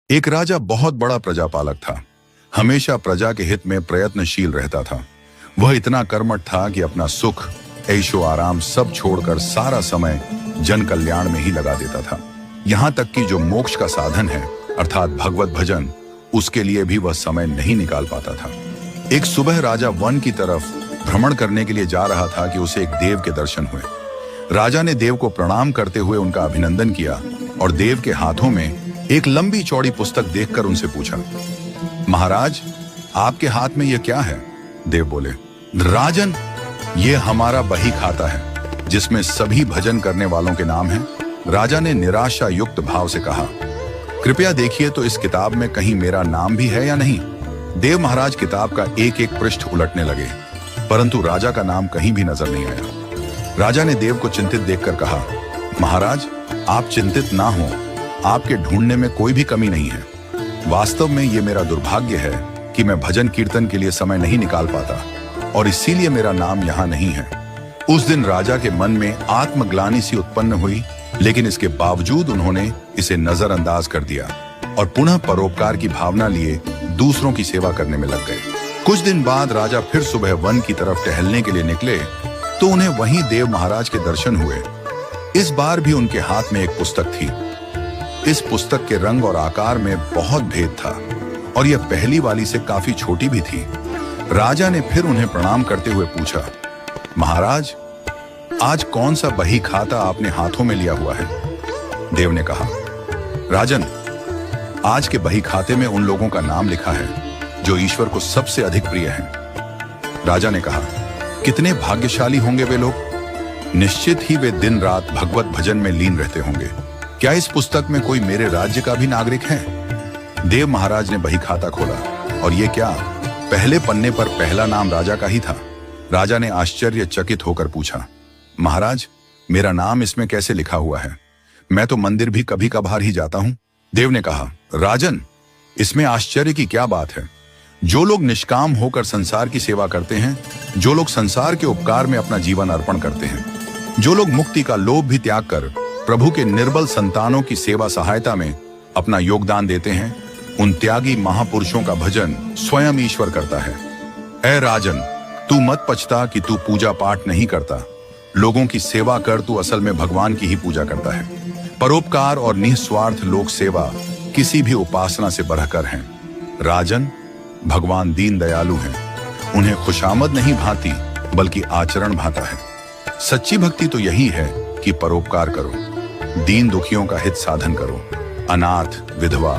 एक राजा बहुत बड़ा प्रजापालक था। हमेशा प्रजा के हित में प्रयत्नशील रहता था। वह इतना कर्मठ था कि अपना सुख, ऐशो आराम सब छोड़कर सारा समय जन कल्याण में ही लगा देता था। यहाँ तक कि जो मोक्ष का साधन है अर्थात भगवत भजन, उसके लिए भी वह समय नहीं निकाल पाता था। एक सुबह राजा वन की तरफ भ्रमण करने के लिए जा रहा था कि उसे एक देव के दर्शन हुए। राजा ने देव को प्रणाम करते हुए उनका अभिनंदन किया और देव के हाथों में एक लंबी चौड़ी पुस्तक देखकर उनसे पूछा, महाराज, आपके हाथ में यह क्या है? देव बोले, राजन, ये हमारा बही खाता है जिसमें सभी भजन करने वालों के नाम हैं। राजा ने निराशा युक्त भाव से कहा, कृपया देखिए तो इस किताब में कहीं मेरा नाम भी है या नहीं। देव महाराज किताब का एक एक पृष्ठ उलटने लगे, परंतु राजा का नाम कहीं भी नजर नहीं आया। राजा ने देव को चिंतित देखकर कहा, महाराज, आप चिंतित ना हो, आपके ढूंढने में कोई भी कमी नहीं है। वास्तव में ये मेरा दुर्भाग्य है कि मैं भजन कीर्तन के लिए समय नहीं निकाल पाता और इसीलिए मेरा नाम यहाँ नहीं है। उस दिन राजा के मन में आत्मग्लानि सी उत्पन्न हुई, लेकिन इसके बावजूद उन्होंने इसे नजरअंदाज कर दिया और पुनः परोपकार की भावना लिए दूसरों की सेवा करने में लग गए। कुछ दिन बाद राजा फिर सुबह वन की तरफ टहलने के लिए निकले तो उन्हें वहीं देव महाराज के दर्शन हुए। इस बार भी उनके हाथ में एक पुस्तक थी। इस पुस्तक के रंग और आकार में बहुत भेद था और यह पहली वाली से काफी छोटी भी थी। राजा ने फिर उन्हें प्रणाम करते हुए पूछा, महाराज, आज कौन सा बही खाता आपने हाथों में लिया हुआ है? देव ने कहा, राजन, आज के बही खाते में उन लोगों का नाम लिखा है जो ईश्वर को सबसे अधिक प्रिय हैं। राजा ने कहा, कितने भाग्यशाली होंगे वे लोग। निश्चित ही वे दिन रात भगवत भजन में लीन रहते होंगे। क्या इस पुस्तक में कोई मेरे राज्य का भी नागरिक है? देव महाराज ने बही खाता खोला और ये क्या, पहले पन्ने पर पहला नाम राजा का ही था। राजा ने आश्चर्यचकित होकर पूछा, महाराज, मेरा नाम इसमें कैसे लिखा हुआ है? मैं तो मंदिर भी कभी कभार ही जाता हूं। देव ने कहा, राजन, इसमें आश्चर्य की क्या बात है? जो लोग निष्काम होकर संसार की सेवा करते हैं, जो लोग संसार के उपकार में अपना जीवन अर्पण करते हैं, जो लोग मुक्ति का लोभ भी त्याग कर प्रभु के निर्बल संतानों की सेवा सहायता में अपना योगदान देते हैं, उन त्यागी महापुरुषों का भजन स्वयं ईश्वर करता है। ऐ राजन, तू मत पछता कि तू पूजा पाठ नहीं करता। लोगों की सेवा कर, तू असल में भगवान की ही पूजा करता है। परोपकार और निस्वार्थ लोक सेवा किसी भी उपासना से बढ़कर हैं। राजन, भगवान दीन दयालु हैं। उन्हें खुशामद नहीं भाती बल्कि आचरण भाता है। सच्ची भक्ति तो यही है कि परोपकार करो, दीन दुखियों का हित साधन करो, अनाथ, विधवा,